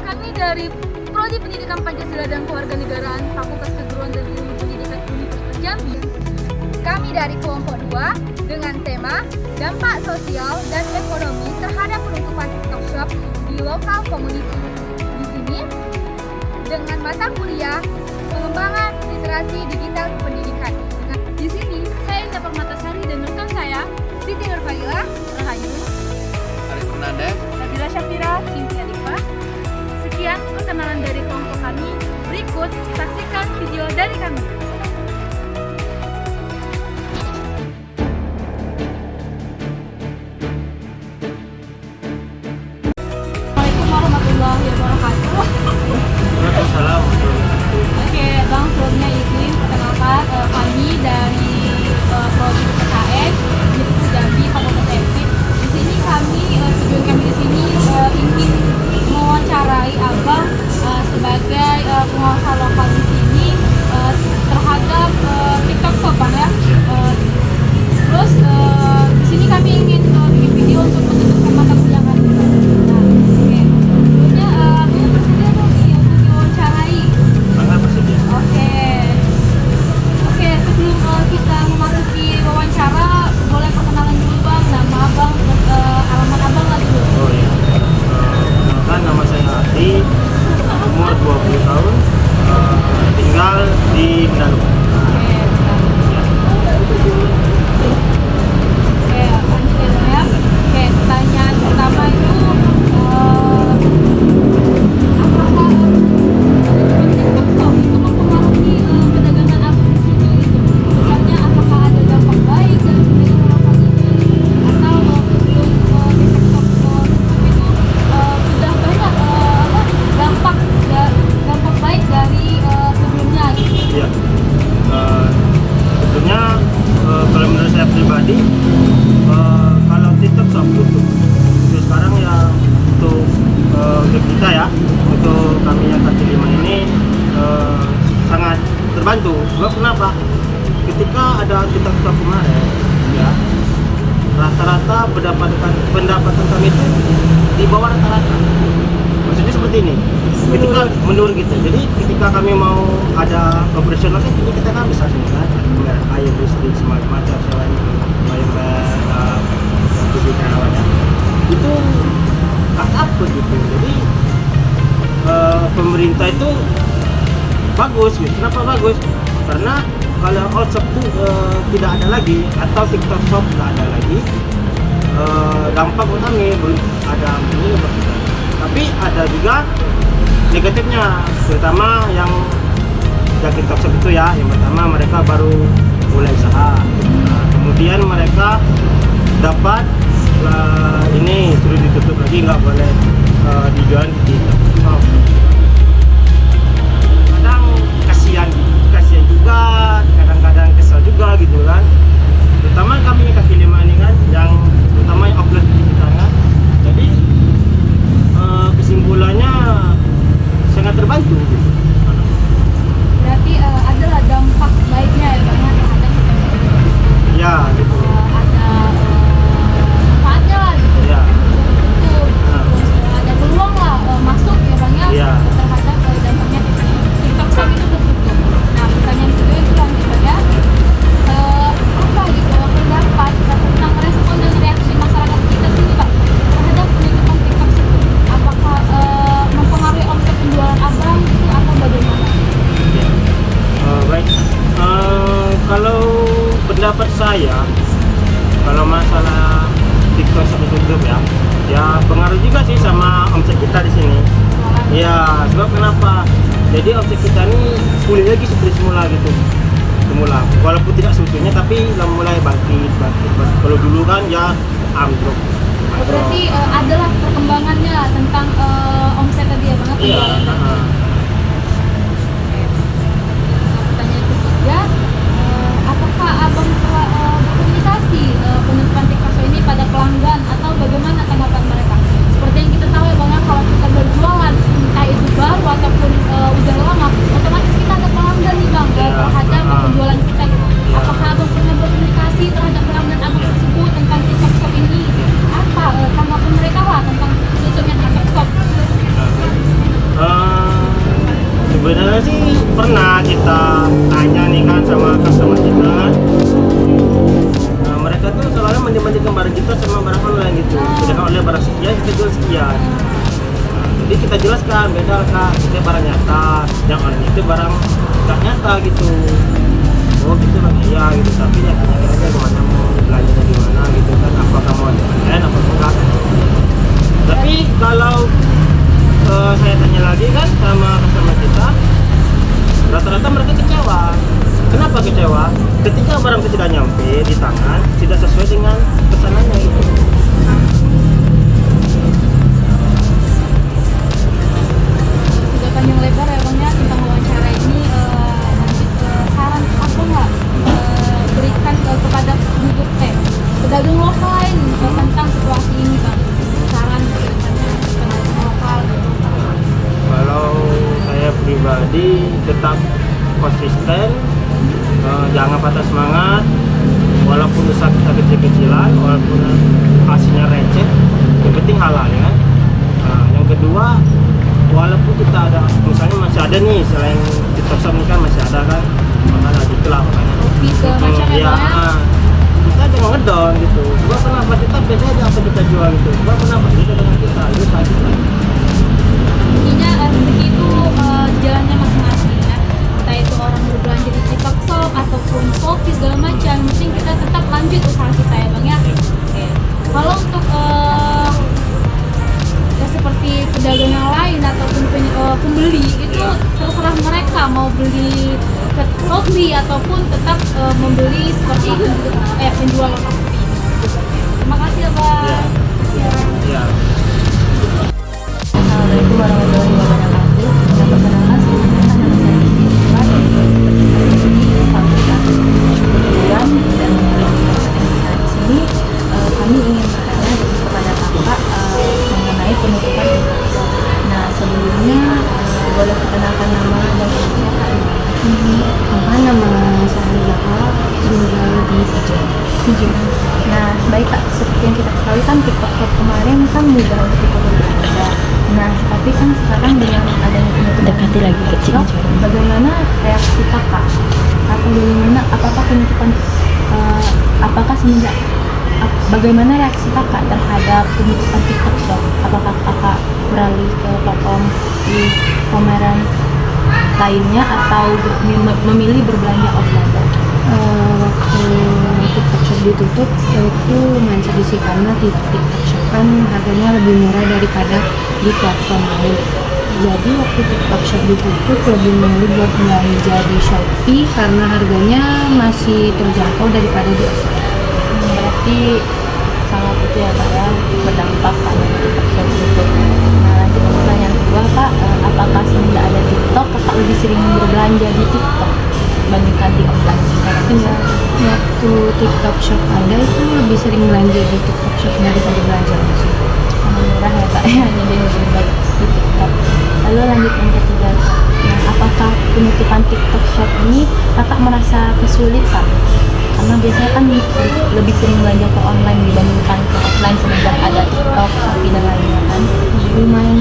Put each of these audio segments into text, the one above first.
Kami dari Prodi Pendidikan Pancasila dan Kewarganegaraan Fakultas Keguruan dan Ilmu Pendidikan Universitas Jambi. Kami dari kelompok 2 dengan tema dampak sosial dan ekonomi terhadap penutupan TikTok Shop di lokal community. Di sini dengan mata kuliah pengembangan literasi digital pendidikan. Di sini saya Indah Permatasari dan rekan saya Siti Nurfaila, Rahayu, Arif Fernandez, Nabila Syafira, Cynthia Diva. Sekian perkenalan dari kelompok kami. Berikut saksikan video dari kami. Assalamualaikum warahmatullahi wabarakatuh. Waalaikumsalam. Oke, Bang, sebelumnya izin perkenalkan kami dari Prodi PKN Universitas Jambi Fakultas Teknik. Di sini tujuan kami di sini ingin mewawancarai Abang sebagai penguasa lokal di sini terhadap TikTok Shop, Bang, ya. Terus di sini kami ingin bikin video untuk menunjukkan mata kuliah kami. Nah, oke. Sebelumnya Bang bersedia dong untuk diwawancarai. Sangat bersedia. Oke, sebelum kita memasuki wawancara, boleh perkenalan dulu, Bang, nama Abang, terus alamat Abang lah dulu. Oh iya. Perkenalkan, nama saya Adi, umur 20 tahun, tinggal di Manado. Oke, lanjut ya, Bang, ya. Oke, pertanyaan pertama itu apakah TikTok Shop itu mempengaruhi perdagangan Abang di sini gitu? Misalnya apakah ada dampak baik dan sebagai lokal ini, atau sebelum TikTok Shop itu sudah banyak dampak baik dari sebelumnya gitu? Iya. Sebetulnya kalau menurut saya pribadi, kalau TikTok Shop tutup, untuk sekarang ya untuk kita ya, untuk kami yang kaki lima ini sangat terbantu. Sebab kenapa? Ketika ada TikTok Shop kemarin, ya rata-rata pendapatan kami itu di bawah rata-rata. Maksudnya seperti ini. Ketika menurut kita, jadi ketika kami mau ada operasional kan kita kan bisa kan, bayar air listrik semacam macam selain bayar untuk karawanya itu apa gitu. Jadi pemerintah itu bagus gitu. Kenapa bagus? Karena kalau all shop itu tidak ada lagi atau TikTok Shop tidak ada lagi, dampak buat kami belum ada ini buat kita. Tapi ada juga negatifnya, terutama yang TikTok Shop itu ya. Yang pertama, mereka baru mulai usaha. Nah, kemudian mereka dapat ini sudah ditutup lagi, nggak boleh dijual di TikTok Shop. Kadang kasihan juga, kadang-kadang kesal juga gitu kan. Terutama kami kaki lima ini kan, yang terutama yang upload di kita kan. Jadi kesimpulannya sangat terbantu gitu. Berarti adalah dampak baiknya ya, Bang, terhadap kita. Ya gitu. Ada manfaatnya lah gitu. Ya. Itu terus ada peluang lah masuk ya, Bang, ya, Iya. terhadap dampaknya TikTok Shop itu tertutup. Nah, pertanyaan kedua itu lanjut, Bang, ya. Apa gitu pendapat tentang respon dan reaksi masyarakat kita sini, Pak, terhadap penutupan TikTok Shop? Apakah mempengaruhi omset penjualan Abang itu atau bagaimana? Ya. Baik. Kalau pendapat saya, kalau masalah TikTok Shop tutup ya pengaruh juga sih sama omset kita di sini. Ya, sebab kenapa? Jadi omset kita ini pulih lagi seperti semula gitu. Semula, walaupun tidak seutuhnya, tapi mulai bangkit. Kalau dulu kan ya ambruk. Berarti adalah perkembangannya tentang omset tadi ya, Bang? Iya. Pertanyaan ketiga, apakah Abang telah berkomunikasi penutupan TikTok Shop ini pada pelanggan atau bagaimana tanggapan mereka? Seperti yang kita tahu ya, Bang, kalau kita berjualan entah itu baru ataupun udah lama, otomatis kita ada pelanggan nih, Bang, terhadap penjualan kita gitu. Apakah Abang pernah berkomunikasi terhadap pelanggan Abang tersebut tentang TikTok Shop ini? Apa tanggapan mereka lah tentang tutupnya TikTok Shop? Sebenarnya sih pernah kita tanya nih kan sama customer kita kan. Nah, mereka tuh selalu membandingkan barang kita sama barang online gitu. Sedangkan oleh barang sekian kita jual sekian. Nah, jadi kita jelaskan beda kak, itu barang nyata, yang online itu barang nggak nyata gitu. Oh gitu kan, iya gitu. Tapi ya kita aja gimana mau belanjanya di mana gitu kan. Apa kamu ada online apa enggak? Tapi kalau saya tanya lagi kan sama customer kita, rata-rata mereka kecewa. Kenapa kecewa? Ketika barang itu tidak nyampe di tangan, tidak sesuai dengan pesanannya gitu. Sudah panjang lebar ya bang ya tentang wawancara ini, saran apa nggak berikan kepada untuk pedagang lokal lain tentang situasi ini bang, saran pedagang lokal gitu. Kalau saya pribadi tetap konsisten, jangan patah semangat, walaupun usaha kita kecil-kecilan, walaupun hasilnya receh, yang penting halal ya kan. Nah, yang kedua, walaupun kita ada, misalnya masih ada nih selain TikTok Shop ini kan masih ada kan, makanya itulah makanya. Kopi segala macam ya bang ya. Kita jangan ngedon gitu. Gua kenapa kita beda aja apa kita jual gitu. Gua kenapa beda dengan kita, itu saja. Intinya rezeki itu jalannya masing-masing ya, entah itu orang berbelanja di TikTok Shop ataupun Shopee segala macam, yang penting kita tetap lanjut usaha kita ya bang ya. Oke. Kalau untuk ya seperti pedagang yang lain ataupun pembeli itu terserah mereka mau beli ke Shopee ataupun tetap membeli seperti itu penjual lokal. Terima kasih ya bang. Ya. Ya. Assalamualaikum warahmatullahi wabarakatuh. Perkenalkan sebelumnya nama saya Siti Sifat dari Fakultas Kedokteran dan di sini kami ingin bertanya kepada kakak mengenai penutupan. Nah sebelumnya boleh perkenalkan nama dan umur kakak? Nama saya Zaka, tinggal di Pijen. Nah baik kak, seperti yang kita ketahui kan TikTok Shop kemarin kan mudah untuk diperoleh. Nah tapi kan sekarang dengan adanya penutupan Dekati lagi ke TikTok, bagaimana reaksi kakak? Atau bagaimana apakah penutupan apakah semenjak bagaimana reaksi kakak terhadap penutupan TikTok Shop? Apakah kakak beralih ke platform e-commerce lainnya atau memilih berbelanja offline? Waktu TikTok Shop ditutup itu lumayan sedih sih, karena TikTok Shop kan harganya lebih murah daripada di platform lain. Jadi waktu TikTok Shop ditutup lebih milih buat belanja di Shopee karena harganya masih terjangkau daripada di offline. Berarti sangat itu ya kak ya, berdampak karena TikTok Shop ditutup. Nah lanjut ke pertanyaan kedua kak, apakah semenjak ada TikTok kakak lebih sering berbelanja di TikTok dibandingkan di offline secara Iya, waktu TikTok Shop ada itu lebih sering belanja di TikTok Shop daripada belanja langsung. karena murah ya kak ya, jadi lebih baik di TikTok. Lalu lanjut yang ketiga kak, nah apakah penutupan TikTok Shop ini kakak merasa kesulitan? Karena biasanya kan lebih sering belanja ke online dibandingkan ke offline semenjak ada TikTok, Shopee dan lainnya kan. Lumayan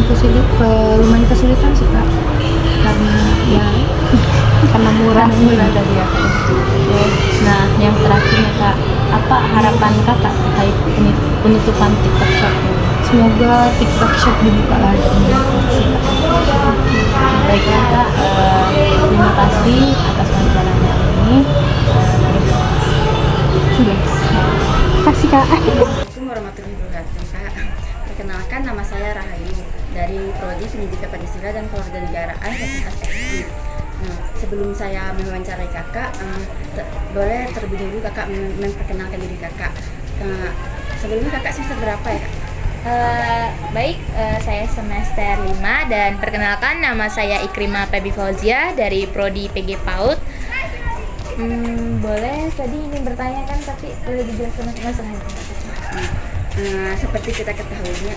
kesulitan sih kak, karena ya karena murah. Tadi ya kak. Oke. Nah yang terakhirnya kak, apa harapan kakak terkait penutupan TikTok Shop? Semoga TikTok Shop dibuka lagi. Baiklah kak, terima kasih atas wawancaranya ini. Sudah. Kasih kak. Assalamualaikum warahmatullahi wabarakatuh kak. Perkenalkan nama saya Rahayu dari Prodi Pendidikan Pancasila dan Kewarganegaraan Fakultas FI. Nah, sebelum saya mewawancarai kakak, boleh terlebih dahulu kakak memperkenalkan diri kakak. Sebelumnya kakak semester berapa ya kak? Baik, saya semester 5 dan perkenalkan nama saya Ikrimah Febi Fauzia dari Prodi PG PAUD. Boleh tadi ingin bertanya kan, tapi boleh dijelaskan masalahnya. Seperti kita ketahui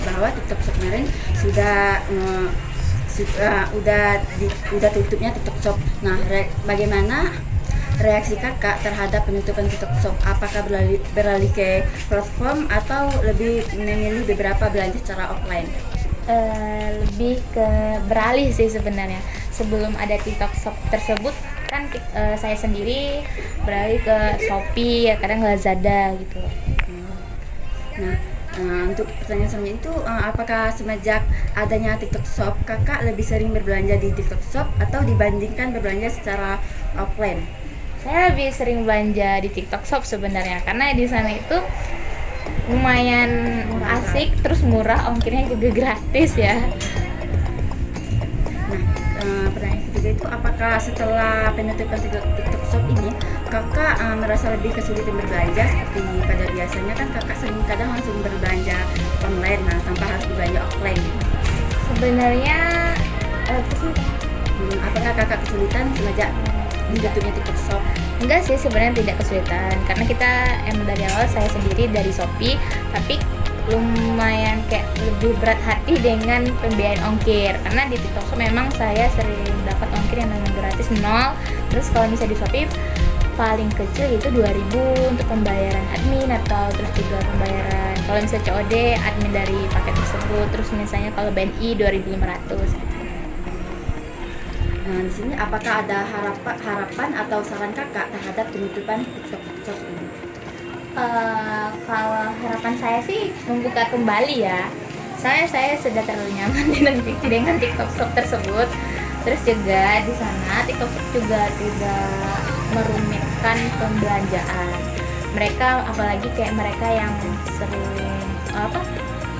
bahwa TikTok Shop kemarin udah tutupnya TikTok Shop. Nah, bagaimana reaksi kakak terhadap penutupan TikTok Shop? Apakah beralih ke platform atau lebih memilih beberapa belanja secara offline? lebih ke beralih sih sebenarnya. Sebelum ada TikTok Shop tersebut kan saya sendiri beralih ke Shopee, ya kadang Lazada gitu. Nah, untuk pertanyaan selanjutnya itu apakah semenjak adanya TikTok Shop kakak lebih sering berbelanja di TikTok Shop atau dibandingkan berbelanja secara offline? Saya lebih sering belanja di TikTok Shop sebenarnya karena di sana itu lumayan asik, terus murah, ongkirnya juga gratis ya. Pertanyaan ketiga itu apakah setelah penutupan TikTok Shop ini kakak merasa lebih kesulitan berbelanja seperti pada biasanya kan kakak sering kadang langsung berbelanja online tanpa harus berbelanja offline gitu. Sebenarnya Apakah kakak kesulitan semenjak ditutupnya TikTok Shop? enggak sih, sebenarnya tidak kesulitan karena kita emang dari awal saya sendiri dari Shopee, tapi lumayan kayak lebih berat hati dengan pembiayaan ongkir karena di TikTok Shop memang saya sering dapat ongkir yang memang gratis 0. Terus kalau misalnya di Shopee paling kecil itu 2.000 untuk pembayaran admin atau terus juga pembayaran kalau misalnya COD admin dari paket tersebut, terus misalnya kalau BNI 2.500 gitu. Nah, di sini apakah ada harapan atau saran kakak terhadap penutupan TikTok Shop ini? Kalau harapan saya sih membuka kembali ya. Saya sudah terlalu nyaman dengan TikTok Shop tersebut. Terus juga di sana TikTok Shop juga tidak merumitkan pembelanjaan. Mereka apalagi kayak mereka yang sering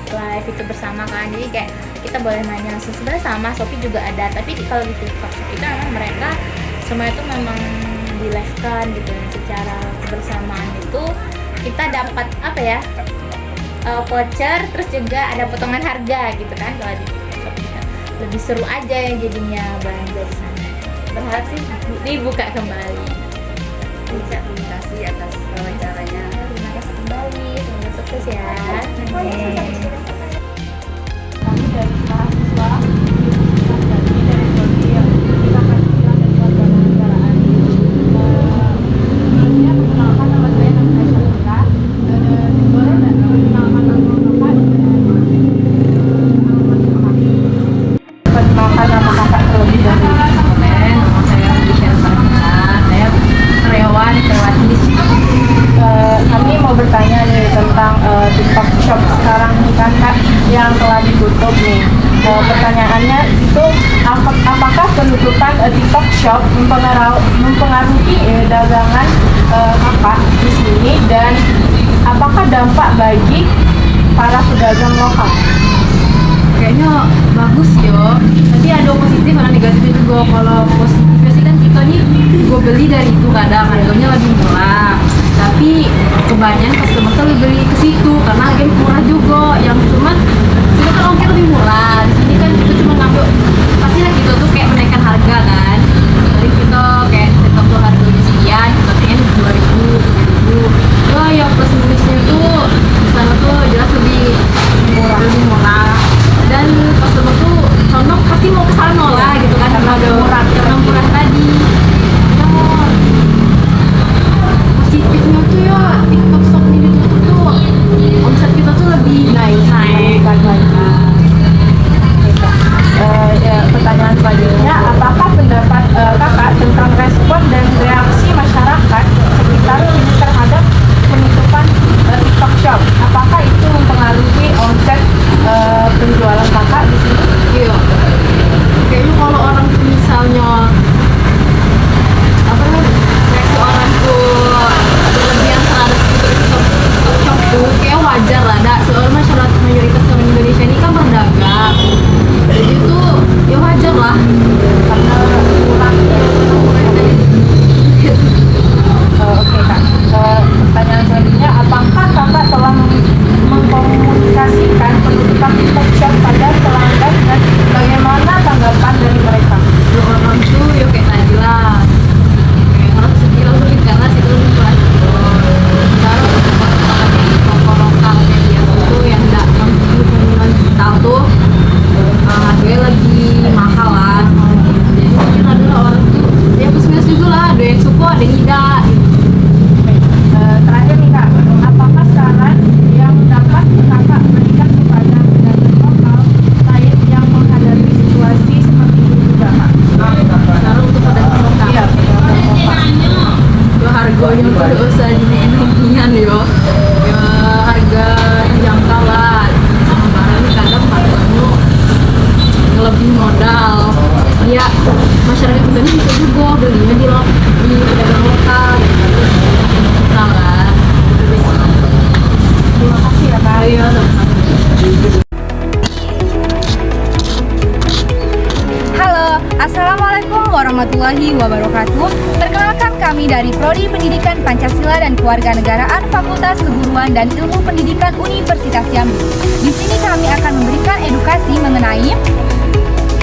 live itu bersama kan. Jadi kayak kita boleh nanya langsung, sebenarnya sama Shopee juga ada, tapi kalau di TikTok Shop itu memang mereka semua itu memang di live kan gitu. Secara kebersamaan itu kita dapat voucher, terus juga ada potongan harga gitu kan. Kalau di TikTok Shop kita lebih seru aja yang jadinya belanja di sana. Berharap sih dibuka kembali. Terima kasih atas wawancaranya. Terima kasih kembali, semoga sukses ya. Kami dari mahasiswa Universitas Jambi dari prodi yang Pancasila dan Kewarganegaraan. Sebelumnya perkenalkan nama saya Nabila Syafira. Boleh nggak perkenalkan nama kakak? Perkenalkan nama kakak terlebih dahulu. Nama saya Nabila Syafira. Saya karyawan Tewatis. Kami mau bertanya nih tentang TikTok Shop sekarang nih kan Kak yang telah ditutup nih. Pertanyaannya itu apakah penutupan TikTok Shop mempengaruhi dagangan kakak di sini, dan apakah dampak bagi para pedagang lokal? Kayaknya bagus yo. Tapi ada positif ada negatifnya juga. Kalau positifnya sih kan kita nih gue beli dari itu kadang harganya lebih murah. Tapi kebanyakan customer tuh lebih beli ke situ karena game murah juga. Yang cuman situ kan ongkir lebih murah. Di sini kan kita cuma ngambil pasti lah kita tuh kayak menaikkan harga kan. Jadi kita kayak tetap tuh harganya sekian, kita pengen 2.000, 3.000. Wah yang plus minusnya itu di sana tuh jelas lebih murah. Dan customer tuh contoh pasti mau kesana lah gitu kan karena murah tadi. Positifnya tuh ya TikTok Shop ini ditutup tuh omset kita tuh lebih naik lagi. Pertanyaan selanjutnya, apakah pendapat kakak tentang respon dan reaksi masyarakat sekitar ini terhadap penutupan TikTok Shop? Apakah itu mempengaruhi omset penjualan kakak di sini? Iya. Kayaknya lebih modal. Ya masyarakat kita ini bisa juga belinya di pedagang lokal kita kan. Terima kasih ya Kak. Iya, Halo, Assalamualaikum warahmatullahi wabarakatuh. Perkenalkan kami dari Prodi Pendidikan Pancasila dan Kewarganegaraan Fakultas Keguruan dan Ilmu Pendidikan Universitas Jambi. Di sini kami akan memberikan edukasi mengenai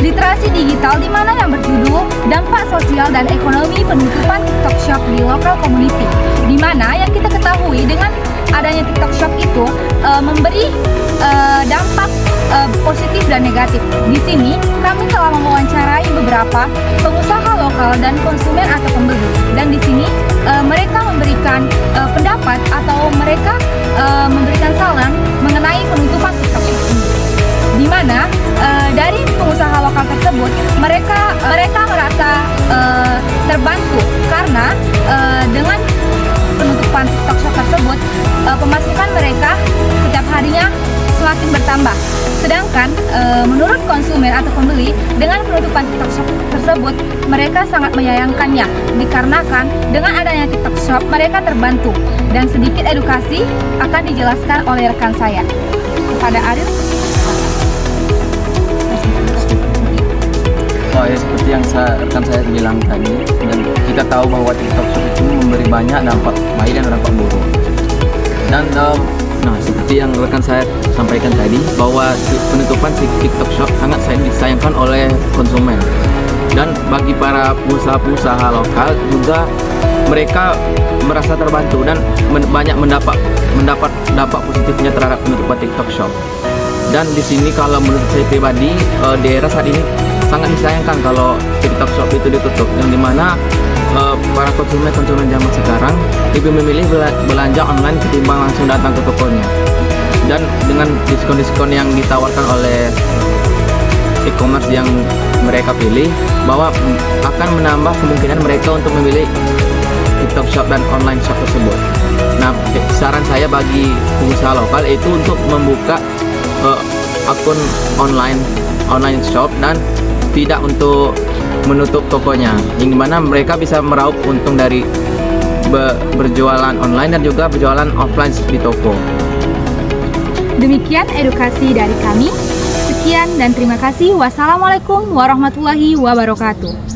literasi digital di mana yang berjudul Dampak Sosial dan Ekonomi Penutupan TikTok Shop di Local Community. Di mana yang kita ketahui dengan adanya TikTok Shop itu memberi dampak positif dan negatif. Di sini kami telah mewawancarai beberapa pengusaha lokal dan konsumen atau pembeli. Dan di sini mereka memberikan pendapat atau mereka memberikan saran mengenai penutupan TikTok Shop ini. Di mana dari pengusaha lokal tersebut mereka merasa terbantu karena dengan penutupan TikTok Shop tersebut pemasukan mereka setiap harinya semakin bertambah. Sedangkan menurut konsumen atau pembeli dengan penutupan TikTok Shop tersebut mereka sangat menyayangkannya dikarenakan dengan adanya TikTok Shop mereka terbantu. Dan sedikit edukasi akan dijelaskan oleh rekan saya kepada Ariel. Oh ya, seperti yang rekan saya bilang tadi, dan kita tahu bahwa TikTok Shop itu memberi banyak dampak baik dan dampak buruk. Dan nah seperti yang rekan saya sampaikan tadi, bahwa penutupan TikTok Shop sangat disayangkan oleh konsumen. Dan bagi para pengusaha-pengusaha lokal juga mereka merasa terbantu dan banyak mendapat dampak positifnya terhadap penutupan TikTok Shop. Dan di sini kalau menurut saya pribadi, daerah saat ini sangat disayangkan kalau TikTok Shop itu ditutup, yang dimana para konsumen zaman sekarang lebih memilih belanja online ketimbang langsung datang ke tokonya. Dan dengan diskon-diskon yang ditawarkan oleh e-commerce yang mereka pilih, bahwa akan menambah kemungkinan mereka untuk memilih TikTok Shop dan online shop tersebut. Nah, saran saya bagi pengusaha lokal itu untuk membuka akun online shop dan tidak untuk menutup tokonya, yang dimana mereka bisa meraup untung dari berjualan online dan juga berjualan offline di toko. Demikian edukasi dari kami. Sekian dan terima kasih. Wassalamualaikum warahmatullahi wabarakatuh.